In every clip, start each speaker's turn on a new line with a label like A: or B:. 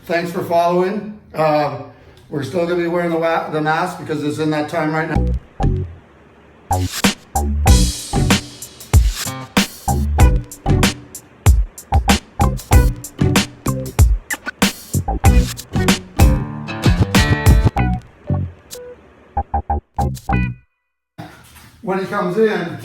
A: Thanks for following. We're still going to be wearing the mask because it's in that time right now. When he comes in,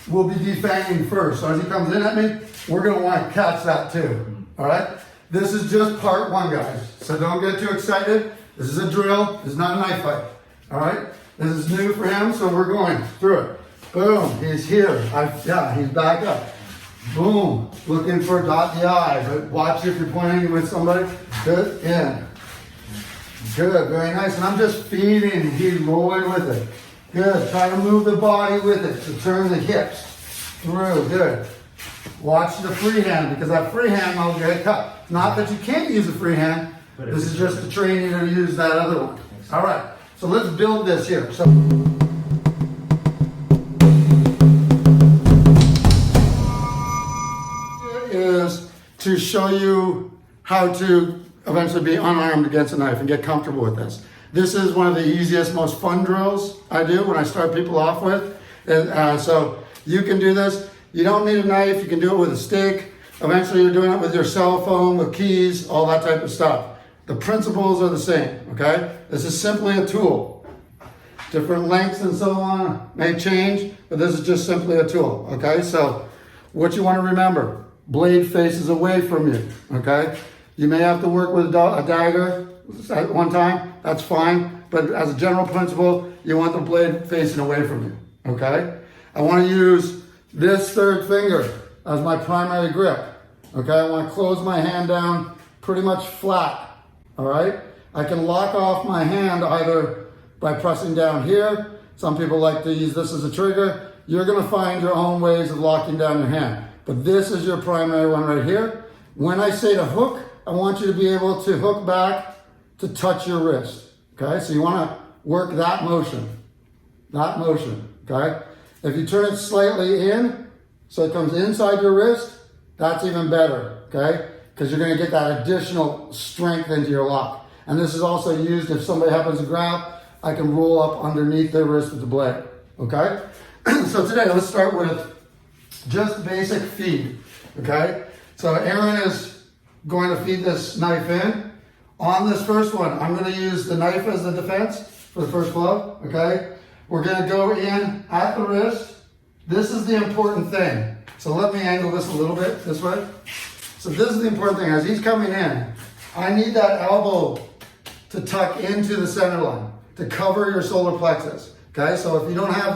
A: we'll be defanging first. So as he comes in at me, we're going to want to catch that too. All right? This is just part one, guys. So don't get too excited. This is a drill. This is not a knife fight. All right? This is new for him, so we're going through it. Boom. He's here. He's back up. Boom. Looking for dot the I. But watch if you're pointing with somebody. Good. In. Good. Very nice. And I'm just feeding. He's rolling with it. Good. Try to move the body with it to turn the hips through. Good. Watch the free hand, because that free hand will get cut. Not that you can't use a free hand. This is just to train you to use that other one. All right. So let's build this here. So is to show you how to eventually be unarmed against a knife and get comfortable with this. This is one of the easiest, most fun drills I do when I start people off with. So you can do this. You don't need a knife. You can do it with a stick. Eventually you're doing it with your cell phone, with keys, all that type of stuff. The principles are the same, okay? This is simply a tool. Different lengths and so on may change, but this is just simply a tool, okay? So what you want to remember, blade faces away from you, okay? You may have to work with a dagger at one time, that's fine, but as a general principle, you want the blade facing away from you, okay? I want to use this third finger as my primary grip, okay? I want to close my hand down pretty much flat, all right? I can lock off my hand either by pressing down here. Some people like to use this as a trigger. You're going to find your own ways of locking down your hand, but this is your primary one right here. When I say to hook, I want you to be able to hook back to touch your wrist, okay? So you want to work that motion, okay? If you turn it slightly in, so it comes inside your wrist, that's even better, okay? Because you're going to get that additional strength into your lock. And this is also used if somebody happens to grab, I can roll up underneath their wrist with the blade, okay? So today, let's start with just basic feed, okay? So Aaron is going to feed this knife in. On this first one, I'm going to use the knife as the defense for the first glove, okay? We're going to go in at the wrist. This is the important thing. So let me angle this a little bit this way. So this is the important thing. As he's coming in, I need that elbow to tuck into the center line to cover your solar plexus, okay? So if you don't have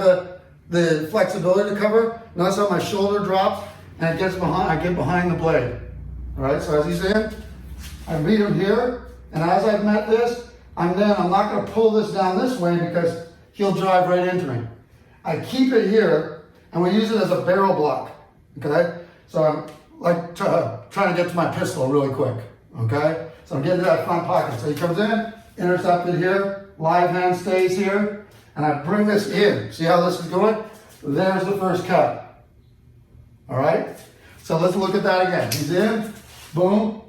A: the flexibility to cover, notice how my shoulder drops and it gets behind, I get behind the blade. All right, so as he's in, I meet him here, and as I've met this, I'm not gonna pull this down this way because he'll drive right into me. I keep it here, and we use it as a barrel block, okay? So I'm like trying to get to my pistol really quick, okay? So I'm getting to that front pocket. So he comes in, intercepted here, live hand stays here, and I bring this in. See how this is going? There's the first cut, all right? So let's look at that again. He's in, boom,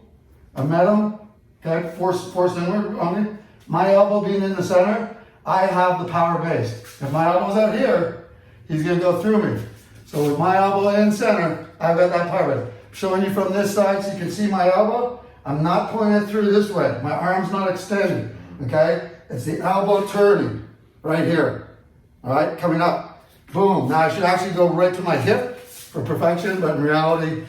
A: I met him, okay, force inward on me. My elbow being in the center, I have the power base. If my elbow's out here, he's gonna go through me. So with my elbow in center, I've got that power base. I'm showing you from this side so you can see my elbow. I'm not pointing it through this way. My arm's not extended, okay? It's the elbow turning right here, all right, coming up. Boom, now I should actually go right to my hip for perfection, but in reality,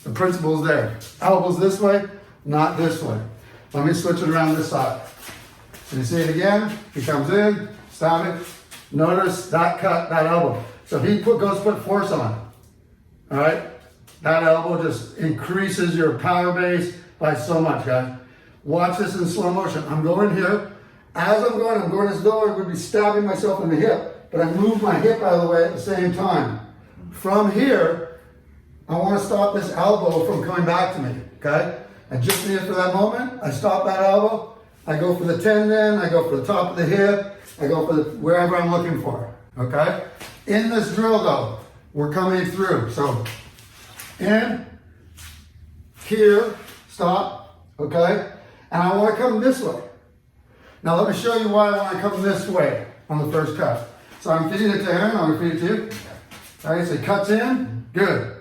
A: the principle's there. Elbows this way, not this way. Let me switch it around this side. So you see it again, he comes in, stop it. Notice that cut, that elbow. So if he goes put force on, all right? That elbow just increases your power base by so much, guys. Watch this in slow motion. I'm going here. As I'm going as though I would be stabbing myself in the hip, but I move my hip out of the way at the same time. From here, I want to stop this elbow from coming back to me, okay? I just need it for that moment. I stop that elbow. I go for the tendon. I go for the top of the hip. I go for wherever I'm looking for, okay? In this drill, though, we're coming through. So, in, here, stop, okay? and I want to come this way. Now let me show you why I want to come this way on the first cut. So I'm feeding it to him, I'm going to feed it to you. All right, so he cuts in, good.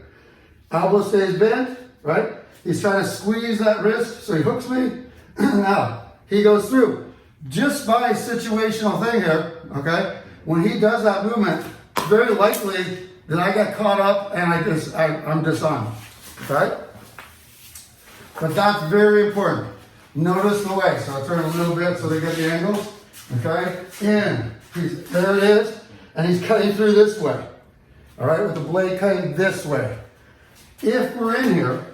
A: Elbow stays bent, right? He's trying to squeeze that wrist, so he hooks me. Now, he goes through. Just by situational thing here, okay? When he does that movement, very likely that I get caught up and I'm disarmed, okay? But that's very important. Notice the way. So I'll turn a little bit so they get the angles, okay? In, there it is, and he's cutting through this way, all right? With the blade cutting this way. If we're in here,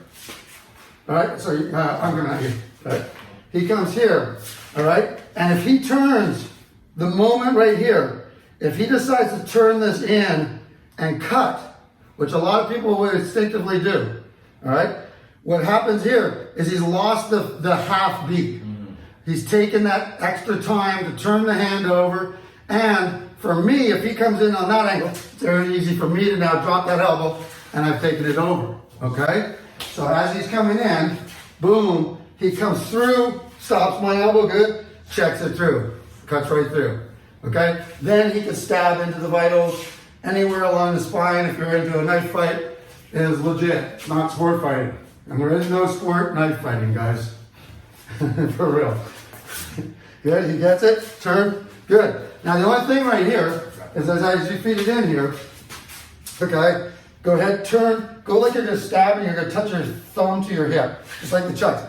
A: all right, so I'm gonna, right? He comes here, all right? And if he turns the moment right here, if he decides to turn this in and cut, which a lot of people would instinctively do, all right? What happens here is he's lost the half beat. He's taken that extra time to turn the hand over. And for me, if he comes in on that angle, it's very easy for me to now drop that elbow and I've taken it over, okay? So as he's coming in, boom, he comes through, stops my elbow, good, checks it through, cuts right through, okay? Then he can stab into the vitals, anywhere along the spine. If you're into a knife fight, it is legit, it's not sport fighting. And there is no sport knife fighting, guys, for real. Good, he gets it, turn, good. Now the only thing right here is as you feed it in here, okay, go ahead, turn, go like you're just stabbing, you're gonna touch your thumb to your hip, just like the chucks.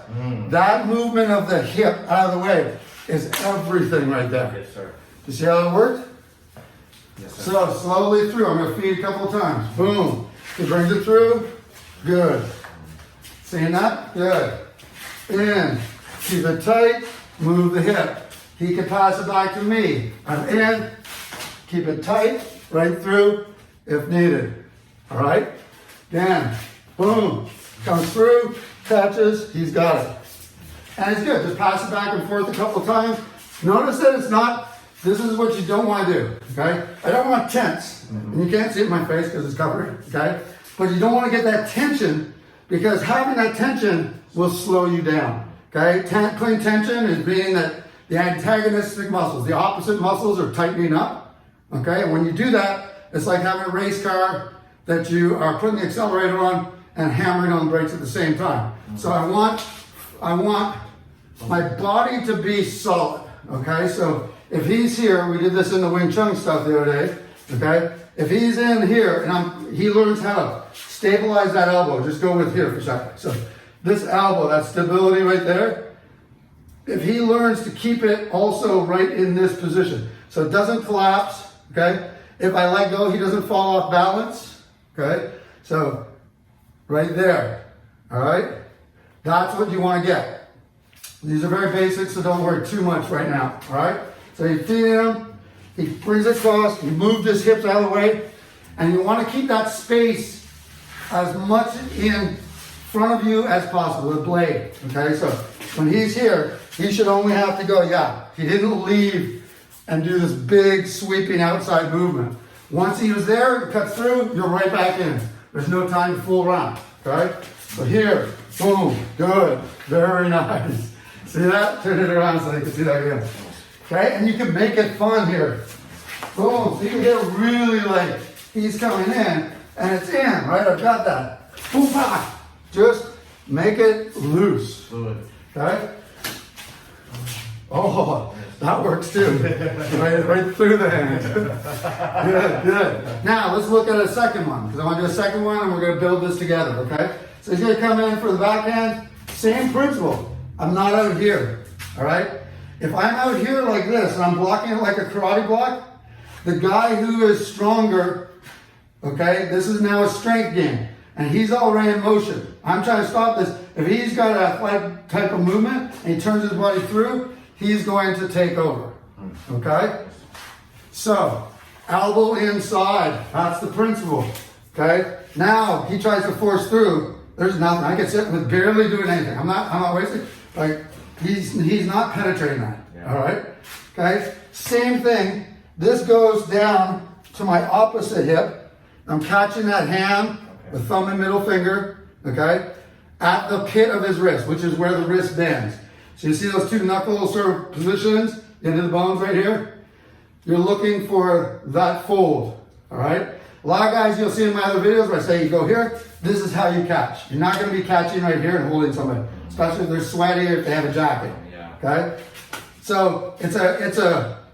A: That movement of the hip out of the way is everything right there.
B: Yes, sir.
A: You see how it worked?
B: Yes, sir.
A: So slowly through, I'm gonna feed a couple times. Boom, he brings it through, good. Seeing that? Good. In, keep it tight, move the hip. He can pass it back to me. I'm in, keep it tight, right through, if needed. All right? Then, boom, comes through, catches, he's got it. And it's good, just pass it back and forth a couple of times. Notice that it's not, this is what you don't want to do, okay? I don't want tense, and you can't see it in my face because it's covered, okay? But you don't want to get that tension, because having that tension will slow you down, okay? Clean tension is being that the antagonistic muscles, the opposite muscles are tightening up, okay? And when you do that, it's like having a race car that you are putting the accelerator on and hammering on the brakes at the same time. So I want my body to be solid, okay? So if he's here, we did this in the Wing Chun stuff the other day, okay? If he's in here and he learns how to stabilize that elbow, just go with here for a second. So this elbow, that stability right there, if he learns to keep it also right in this position, so it doesn't collapse, okay? If I let go, he doesn't fall off balance, okay? So right there, all right? That's what you want to get. These are very basic, so don't worry too much right now, all right? So you feed him, he brings it across, you move his hips out of the way, and you want to keep that space as much in front of you as possible, the blade, okay? So when he's here, he should only have to go, yeah, he didn't leave and do this big sweeping outside movement. Once he was there, cut through, you're right back in. There's no time to fool around, okay? So here, boom, good, very nice. See that? Turn it around so you can see that again. Okay, and you can make it fun here. Boom, so you can get really like, he's coming in, and it's in, right? I've got that. Boom, bah. Just make it loose, okay? Oh, that works too. right through the hand. Good. Now, let's look at a second one, because I want to do a second one, and we're going to build this together, okay? So he's going to come in for the backhand. Same principle. I'm not out here, all right? If I'm out here like this, and I'm blocking it like a karate block, the guy who is stronger, okay, this is now a strength game, and he's already in motion. I'm trying to stop this. If he's got an athletic type of movement, and he turns his body through, he's going to take over, okay? So, elbow inside, that's the principle, okay? Now, he tries to force through, there's nothing. I can sit with barely doing anything. I'm not wasting, like, he's not penetrating that, all right? Okay, same thing. This goes down to my opposite hip. I'm catching that hand, the thumb and middle finger, okay, at the pit of his wrist, which is where the wrist bends. So you see those two knuckle sort of positions into the bones right here? You're looking for that fold, all right? A lot of guys you'll see in my other videos where I say you go here, this is how you catch. You're not gonna be catching right here and holding somebody, especially if they're sweaty or if they have a jacket, okay? So it's a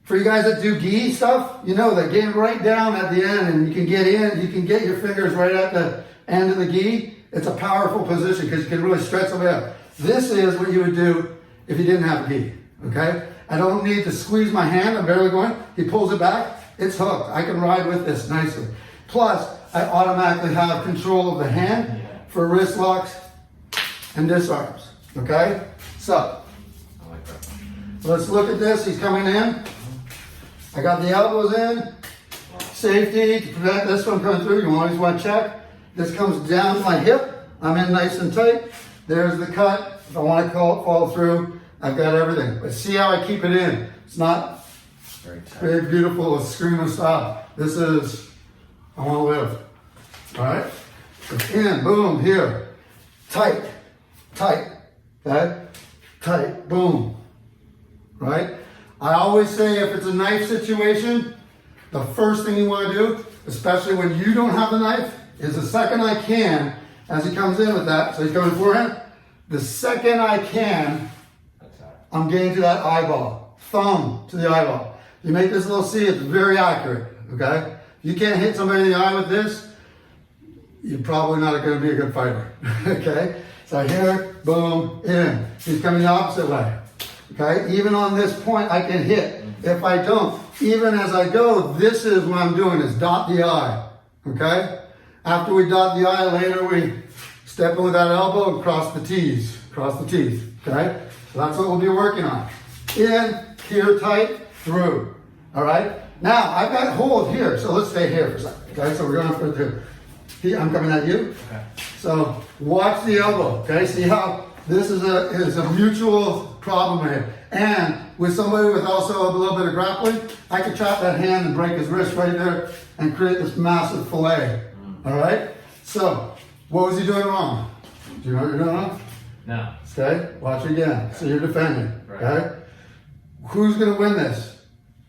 A: for you guys that do gi stuff, you know that getting right down at the end and you can get in, you can get your fingers right at the end of the gi. It's a powerful position because you can really stretch them out. This is what you would do if you didn't have a gi, okay? I don't need to squeeze my hand, I'm barely going. He pulls it back, it's hooked. I can ride with this nicely. Plus, I automatically have control of the hand for wrist locks and disarms, okay? So, let's look at this, he's coming in. I got the elbows in, safety to prevent this one coming through. You always want to check. This comes down to my hip. I'm in nice and tight. There's the cut. If I want to fall through, I've got everything. But see how I keep it in. It's not very beautiful, screaming style. This is, I want to live. All right? It's in, boom, here. Tight, tight, okay? Tight, boom. Right? I always say if it's a knife situation, the first thing you want to do, especially when you don't have the knife, is the second I can, as he comes in with that, so he's coming forehand, the second I can, I'm getting to that eyeball, thumb to the eyeball. You make this little C, it's very accurate, okay? If you can't hit somebody in the eye with this, you're probably not going to be a good fighter, okay? So here, boom, in. He's coming the opposite way. Okay, even on this point I can hit. If I don't, even as I go, this is what I'm doing, is dot the I. Okay? After we dot the I, later we step in with that elbow and cross the T's. Cross the teeth. Okay? So that's what we'll be working on. In, here tight, through. Alright? Now, I've got hold here, so let's stay here for a second. Okay, so we're going for the I'm coming at you. Okay. So watch the elbow. Okay, see how this is a mutual problem here. And with somebody with also a little bit of grappling, I could trap that hand and break his wrist right there and create this massive fillet. All right? So, what was he doing wrong? Do you know what you're doing wrong?
B: No.
A: Okay, watch again. So you're defending. Okay? Who's going to win this?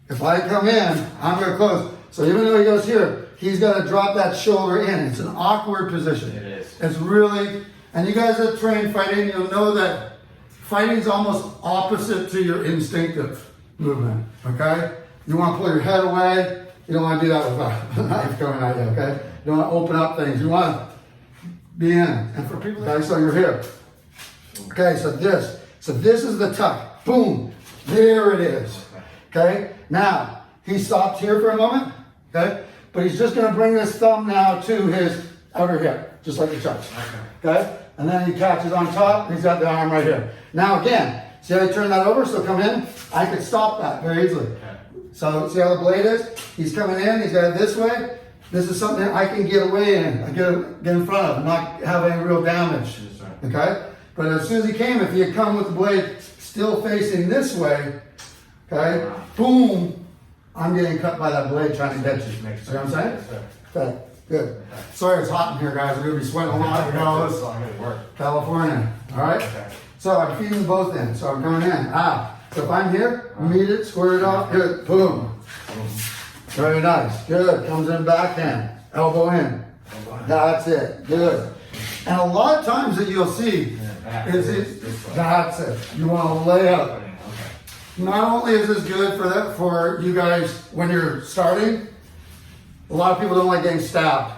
A: If I come in, I'm going to close. So even though he goes here, he's going to drop that shoulder in. It's an awkward position.
B: It is.
A: It's really, and you guys that train fighting, you'll know that fighting is almost opposite to your instinctive movement, okay? You want to pull your head away. You don't want to do that with a knife coming at you, okay? You don't want to open up things. You want to be in. And for people, okay, so you're here. Okay, so this is the tuck. Boom. There it is. Okay? Now, he stopped here for a moment, okay? But he's just going to bring this thumb now to his outer hip, just like the touch. Okay? And then he catches on top, and he's got the arm right here. Now again, see how I turn that over? So come in, I could stop that very easily. So see how the blade is? He's coming in, he's got it this way. This is something I can get away in, I get in front of, and not have any real damage. Okay? But as soon as he came, if he had come with the blade still facing this way, okay, boom, I'm getting cut by that blade trying to get you. You know what I'm saying? Okay. Good. Sorry it's hot in here, guys. We're going to be sweating a lot. You know, it's California. All right? Okay. So I'm feeding both in. So I'm coming in. So if I'm here, meet it, square it off. Good. Boom. Very nice. Good. Comes in backhand. Elbow in. That's it. Good. And a lot of times that you'll see that's it. You want to lay up. Not only is this good for you guys when you're starting, a lot of people don't like getting stabbed,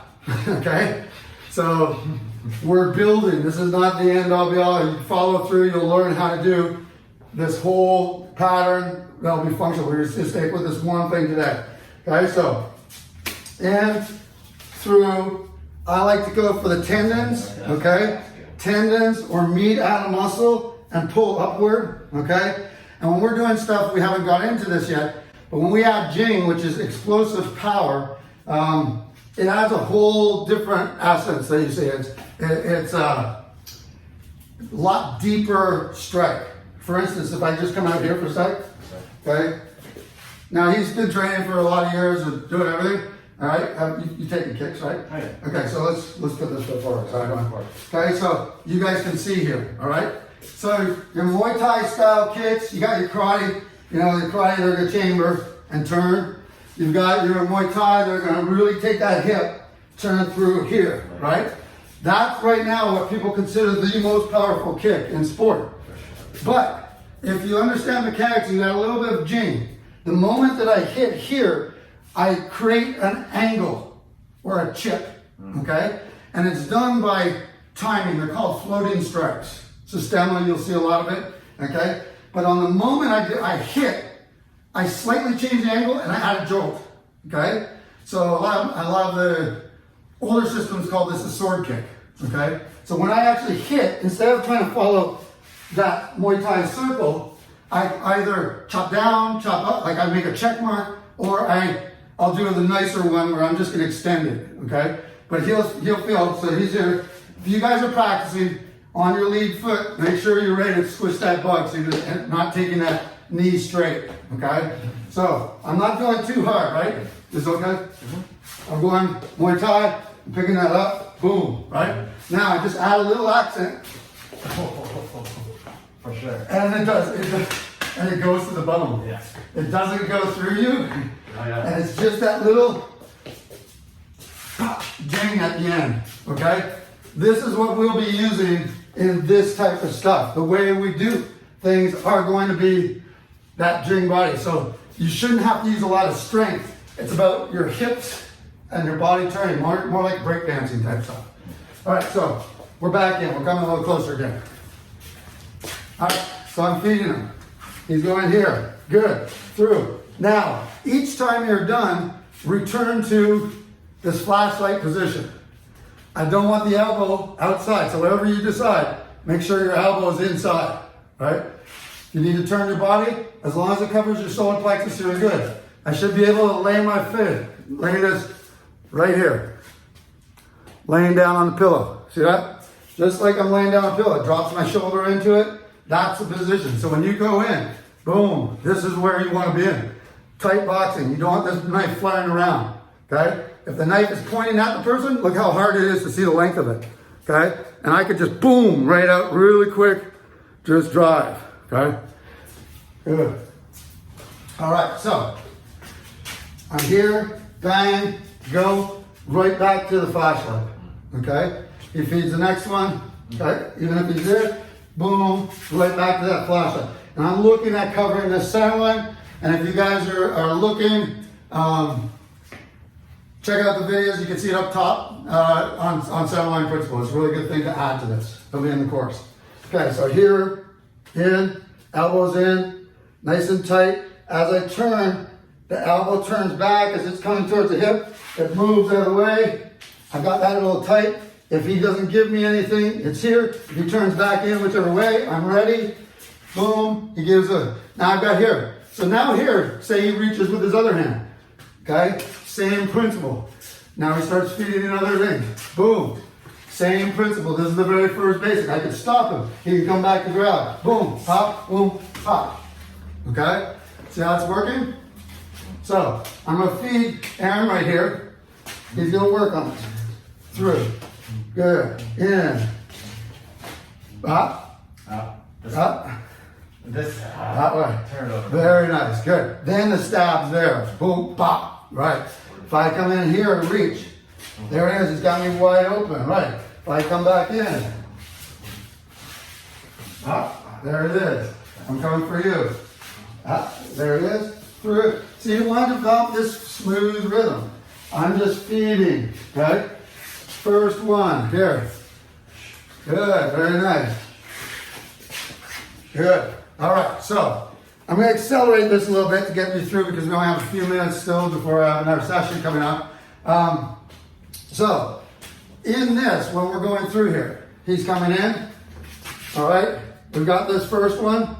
A: okay? So we're building. This is not the end all be all. You follow through, you'll learn how to do this whole pattern. That'll be functional. We're just gonna stick with this one thing today. Okay, so in, through. I like to go for the tendons, okay? Tendons or meat out of muscle and pull upward, okay? And when we're doing stuff, we haven't got into this yet, but when we add jing, which is explosive power, it adds a whole different essence that you see. It's a lot deeper strike. For instance, if I just come out here for a sec, okay? Now he's been training for a lot of years and doing everything. All right, you taking kicks, right?
B: Oh, yeah.
A: Okay, so let's put this foot forward. Okay, so you guys can see here. All right, So your Muay Thai style kicks, you got your karate, your karate, they're going to chamber and turn. You've got your Muay Thai, they're going to really take that hip, turn through here, right? That's right now what people consider the most powerful kick in sport. But if you understand mechanics, you got a little bit of jing. The moment that I hit here, I create an angle or a chip, okay? And it's done by timing. They're called floating strikes. Systema, you'll see a lot of it, okay? But on the moment I hit, I slightly change the angle and I add a jolt, okay? So a lot of the older systems call this a sword kick, okay? So when I actually hit, instead of trying to follow that Muay Thai circle, I either chop down, chop up, like I make a check mark, or I'll do the nicer one where I'm just gonna extend it, okay? But he'll feel, so he's here. If you guys are practicing on your lead foot, make sure you're ready to squish that bug so you're not taking that knee straight, okay? So I'm not going too hard, right? Is this okay? I'm going Muay Thai, I'm picking that up, boom, right? Now I just add a little accent.
B: For sure.
A: And and it goes to the bone.
B: Yeah.
A: It doesn't go through you.
B: Oh, yeah.
A: And it's just that little ding at the end, okay? This is what we'll be using in this type of stuff. The way we do things are going to be that jing body. So you shouldn't have to use a lot of strength. It's about your hips and your body turning, more like breakdancing type stuff. All right, so we're back in. We're coming a little closer again. All right, so I'm feeding him. He's going here. Good. Through. Now, each time you're done, return to this flashlight position. I don't want the elbow outside, so whatever you decide, make sure your elbow is inside, right? You need to turn your body, as long as it covers your solar plexus, you're good. I should be able to lay my foot, lay this right here. Laying down on the pillow. See that? Just like I'm laying down on a pillow, it drops my shoulder into it. That's the position. So when you go in, boom, this is where you want to be in. Tight boxing. You don't want this knife flying around, okay? If the knife is pointing at the person, look how hard it is to see the length of it, okay? And I could just boom, right out really quick, just drive, okay? Good. All right, so I'm here, bang, go, right back to the flashlight, okay? He feeds the next one, okay? Even if he's there, boom, right back to that flashlight. And I'm looking at covering this center line, and if you guys are looking, check out the videos. You can see it up top on center line principle. It's a really good thing to add to this. It'll be in the course. Okay, so here, in, elbows in, nice and tight. As I turn, the elbow turns back as it's coming towards the hip. It moves out of the way. I got that a little tight. If he doesn't give me anything, it's here. If he turns back in whichever way, I'm ready. Boom, he gives a, now I've got here. So now here, say he reaches with his other hand. Okay, same principle. Now he starts feeding in other things. Boom, same principle. This is the very first basic. I can stop him. He can come back to grab. Boom, pop, boom, pop. Okay, see how it's working? So I'm gonna feed Aaron right here. He's gonna work on it. Through. Good. In. Up.
B: Up.
A: Up.
B: This.
A: That way.
B: Turn it over.
A: Very nice. Good. Then the stab's there. Boom. Pop. Right. If I come in here and reach, there it is. It's got me wide open. Right. If I come back in. Up. There it is. I'm coming for you. Up. There it is. Through. See, you want to develop this smooth rhythm. I'm just feeding. Okay. First one. Here. Good. Very nice. Good. All right, so I'm going to accelerate this a little bit to get me through because we only have a few minutes still before I have another session coming up. So in this, when we're going through here, he's coming in. All right, we've got this first one.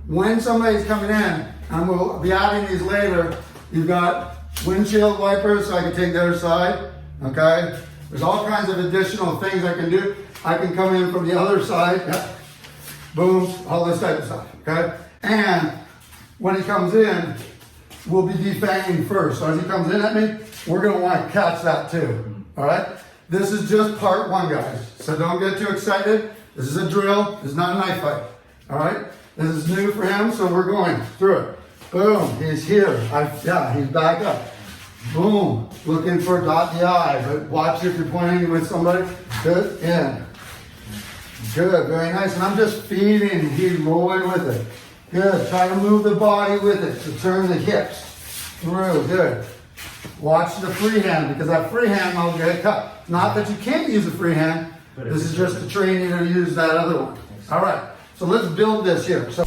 A: When somebody's coming in, and we'll be adding these later, you've got windshield wipers so I can take the other side. Okay, there's all kinds of additional things I can do. I can come in from the other side. Yep. Boom, all this type of stuff, okay? And when he comes in, we'll be defanging first. So as he comes in at me, we're gonna want to catch that too, all right? This is just part one, guys. So don't get too excited. This is a drill. This is not a knife fight. All right? This is new for him, so we're going through it. Boom. He's here. He's back up. Boom. Looking for dot the I, but watch if you're pointing with somebody. Good. In. Good. Very nice. And I'm just feeding. He's rolling with it. Good. Try to move the body with it. So turn the hips through. Good. Watch the free hand, because that free hand will get cut. Not that you can't use a free hand. This is just to train you to use that other one. All right. So let's build this here. So.